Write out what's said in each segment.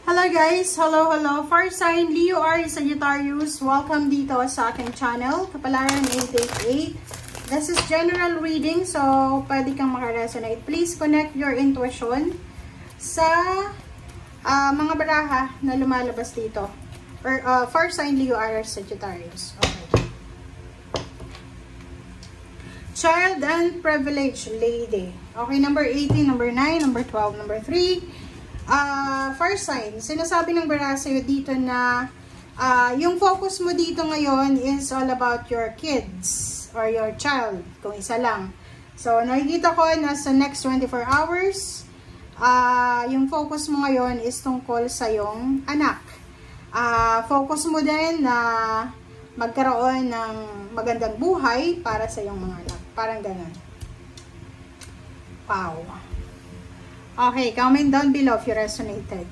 Hello guys! Hello! Fire sign Leo, Aries, Sagittarius. Welcome dito sa aking channel. Kapalaran 888. This is general reading, so pwede kang makaresonate. Please connect your intuition sa mga baraha na lumalabas dito. Or, fire sign Leo, Aries, Sagittarius. Okay. Child and Privileged Lady. Okay, number 18, number 9, number 12, number 3. Fire sign, sinasabi ng baraha sa'yo dito na yung focus mo dito ngayon is all about your kids or your child, kung isa lang. So, nakikita ko na sa next 24 hours, yung focus mo ngayon is tungkol sa yung anak. Focus mo din na magkaroon ng magandang buhay para sa yung mga anak. Parang ganun. Wow. Okay, comment down below if you resonated.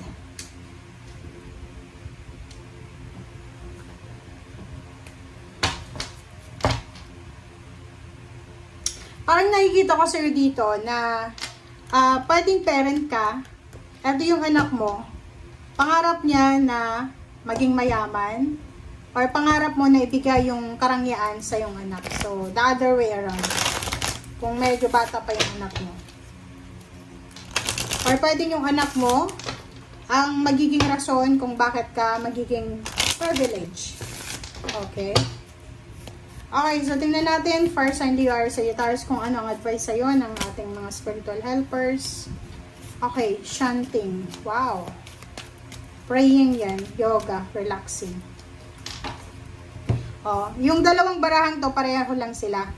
Parang nakikita ko sa'yo dito na pwedeng parent ka. Ito yung anak mo. Pangarap niya na maging mayaman. Or pangarap mo na ibigay yung karangyaan sa yung anak. So, the other way around. Kung medyo bata pa yung anak mo. Or pwedeng yung anak mo ang magiging rason kung bakit ka magiging privilege. Okay? Okay, so tingnan natin fire sign Leo, Aries, Sagittarius kung ano ang advice sa'yo ng ating mga spiritual helpers. Okay, chanting. Wow. Praying yan. Yoga. Relaxing. Oh, yung dalawang barahang to, pareho lang sila.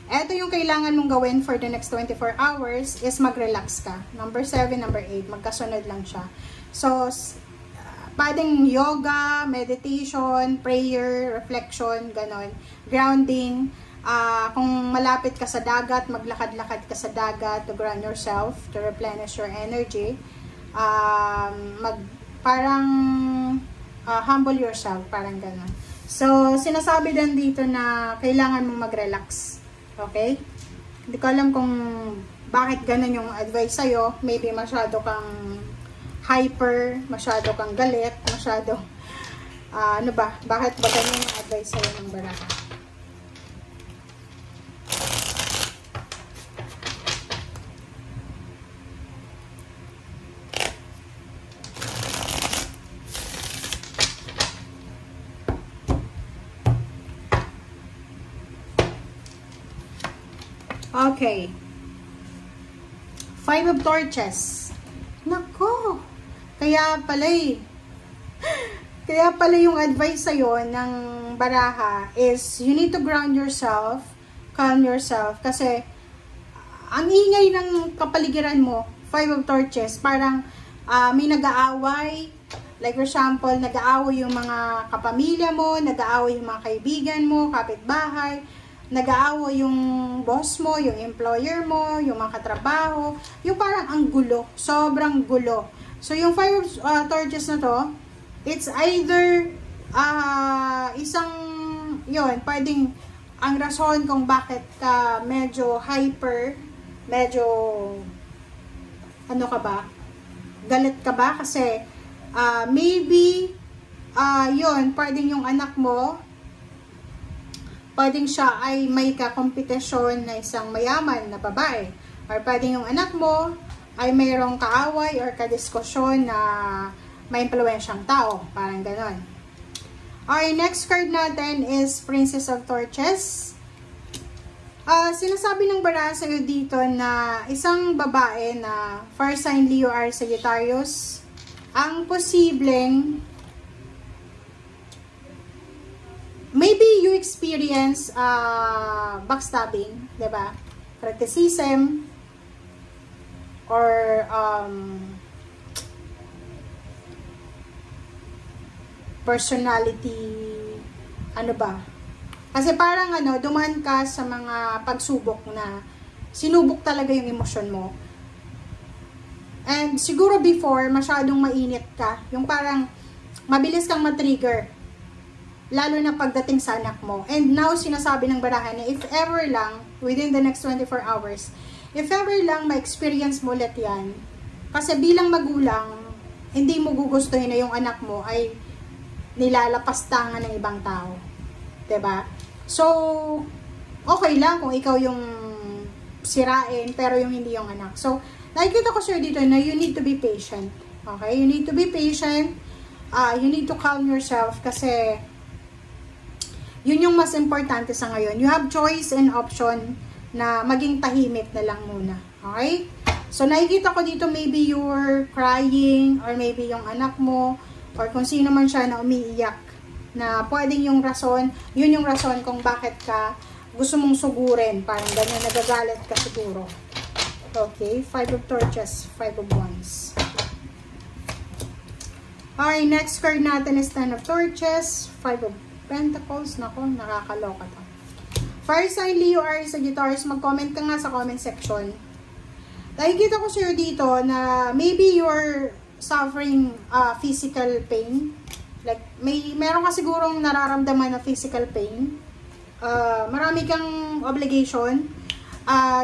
Ito yung kailangan mong gawin for the next 24 hours is mag-relax ka. Number 7, number 8. Magkasunod lang siya. So, pwedeng yoga, meditation, prayer, reflection, ganon. Grounding. Kung malapit ka sa dagat, maglakad-lakad ka sa dagat to ground yourself, to replenish your energy. Parang humble yourself, parang ganon. So, sinasabi din dito na kailangan mong mag-relax. Okay? Hindi ko alam kung bakit ganun yung advice sa'yo. Maybe masyado kang hyper, masyado kang galit, masyado, ano ba? Bakit ba ganun yung advice sa'yo ng baraha? Okay. 5 of Torches. Nako. Kaya pala yung advice sa'yo ng baraha is you need to ground yourself, calm yourself. Kasi ang ingay ng kapaligiran mo, 5 of Torches, parang may nag-aaway. Like for example, nag-aaway yung mga kapamilya mo, nag-aaway yung mga kaibigan mo, kapitbahay. Nag-aaway yung boss mo, yung employer mo, yung mga katrabaho, yung parang ang gulo, sobrang gulo. So, yung 5 of Torches na to, it's either, pwedeng ang rason kung bakit ka medyo hyper, medyo, galit ka ba? Kasi, maybe, pwedeng yung anak mo, pwedeng siya ay may kakompetisyon na isang mayaman na babae. Or pwedeng yung anak mo ay mayroong kaaway or kadiskusyon na may impluwensyang tao. Parang ganon. Okay, next card natin is Princess of Torches. Sinasabi ng baraha sa'yo dito na isang babae na fire sign Leo, Aries, Sagittarius, ang posibleng maybe you experience backstabbing, diba? Criticism, or personality, Kasi parang dumaan ka sa mga pagsubok na sinubok talaga yung emosyon mo. And siguro before, masyadong mainit ka. Yung parang mabilis kang matrigger. Lalo na pagdating sa anak mo. And now, sinasabi ng baraha na if ever lang, within the next 24 hours, if ever lang ma-experience mo ulit yan, kasi bilang magulang, hindi mo gugustuhin na yung anak mo ay nilalapastangan ng ibang tao. 'Di ba? So, okay lang kung ikaw yung sirain, pero yung hindi yung anak. So, nakikita ko sir dito na you need to be patient. Okay? You need to be patient. You need to calm yourself kasi yun yung mas importante sa ngayon. You have choice and option na maging tahimik na lang muna. Okay? So, nakikita ko dito maybe you're crying or maybe yung anak mo or kung sino man siya na umiiyak na pwedeng yung rason, yun yung rason kung bakit ka gusto mong sugurin. Parang ganyan, nagagalit ka siguro. Okay, 5 of torches, 5 of wands. Okay, next card natin is 10 of torches, 5 of pentacles. Nako, nakakaloka to. Fire sign, Leo, Aries, Sagittarius, mag-comment ka nga sa comment section. Nakikita ko sa'yo dito na maybe you're suffering physical pain. Like, meron ka sigurong nararamdaman na physical pain. Marami kang obligation,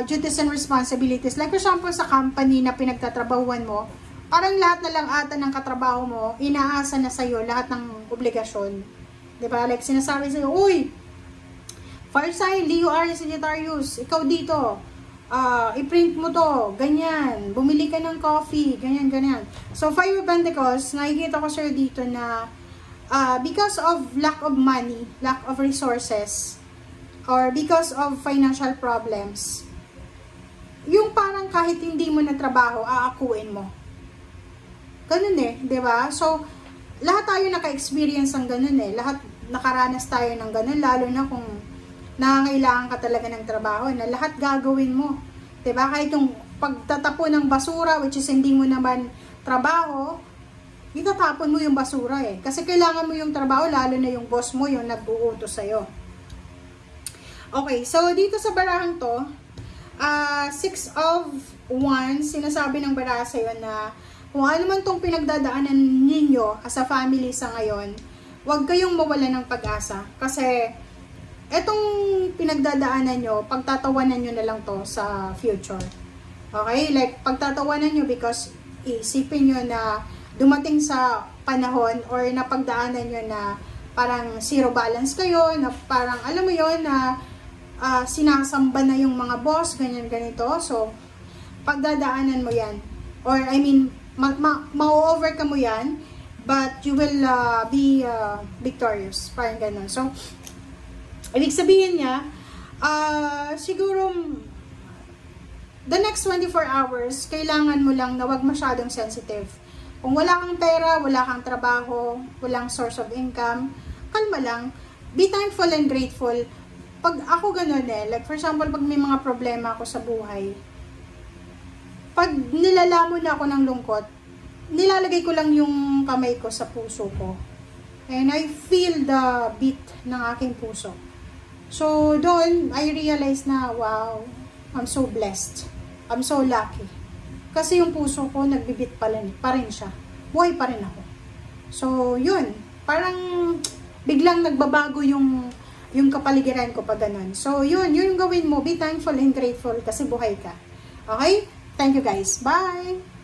duties and responsibilities. Like, for example, sa company na pinagtatrabahuan mo, parang lahat na lang ata ng katrabaho mo, inaasa na sa'yo lahat ng obligasyon. Diba? Like, sinasabi sa'yo, uy, fire sign, Leo, Aries, Sagittarius, ikaw dito, i-print mo to, ganyan, bumili ka ng coffee, ganyan, ganyan. So, 5 of Pentacles, nakikita ko sir dito na because of lack of money, lack of resources, or because of financial problems, yung parang kahit hindi mo na trabaho, aakuin mo. Ganun eh, di ba? So, lahat tayo naka-experience ng ganun eh. Lahat nakaranas tayo ng ganun, lalo na kung nangangailangan ka talaga ng trabaho, na lahat gagawin mo. Diba? Kahit yung pagtatapon ng basura, which is hindi mo naman trabaho, itatapon mo yung basura eh. Kasi kailangan mo yung trabaho, lalo na yung boss mo, yung nag-uutos sa'yo. Okay, so dito sa barahang to, 6 of Wands, sinasabi ng baraha sa'yo na kung ano man tong pinagdadaanan ninyo as a family sa ngayon, huwag kayong mawala ng pag-asa. Kasi etong pinagdadaanan nyo, pagtatawanan nyo na lang to sa future. Okay? Like, pagtatawanan nyo because isipin nyo na dumating sa panahon or napagdaanan nyo na parang zero balance kayo, na parang, alam mo yon na sinasamba na yung mga boss, ganyan, ganito. So, pagdadaanan mo yan. Or, I mean, ma-overcome mo yan, but you will be victorious. Parang ganun. So, ibig sabihin niya, siguro, the next 24 hours, kailangan mo lang na wag masyadong sensitive. Kung wala kang pera, wala kang trabaho, walang source of income, kalma lang. Be thankful and grateful. Pag ako ganun eh, like for example, pag may mga problema ako sa buhay, pag nilalamon na ako ng lungkot, nilalagay ko lang yung kamay ko sa puso ko. And I feel the beat ng aking puso. So, doon, I realized na, wow, I'm so blessed. I'm so lucky. Kasi yung puso ko, nagbibit pa rin siya. Buhay pa rin ako. So, yun. Parang, biglang nagbabago yung kapaligiran ko pag ganun. So, yun yung gawin mo. Be thankful and grateful kasi buhay ka. Okay? Thank you guys. Bye!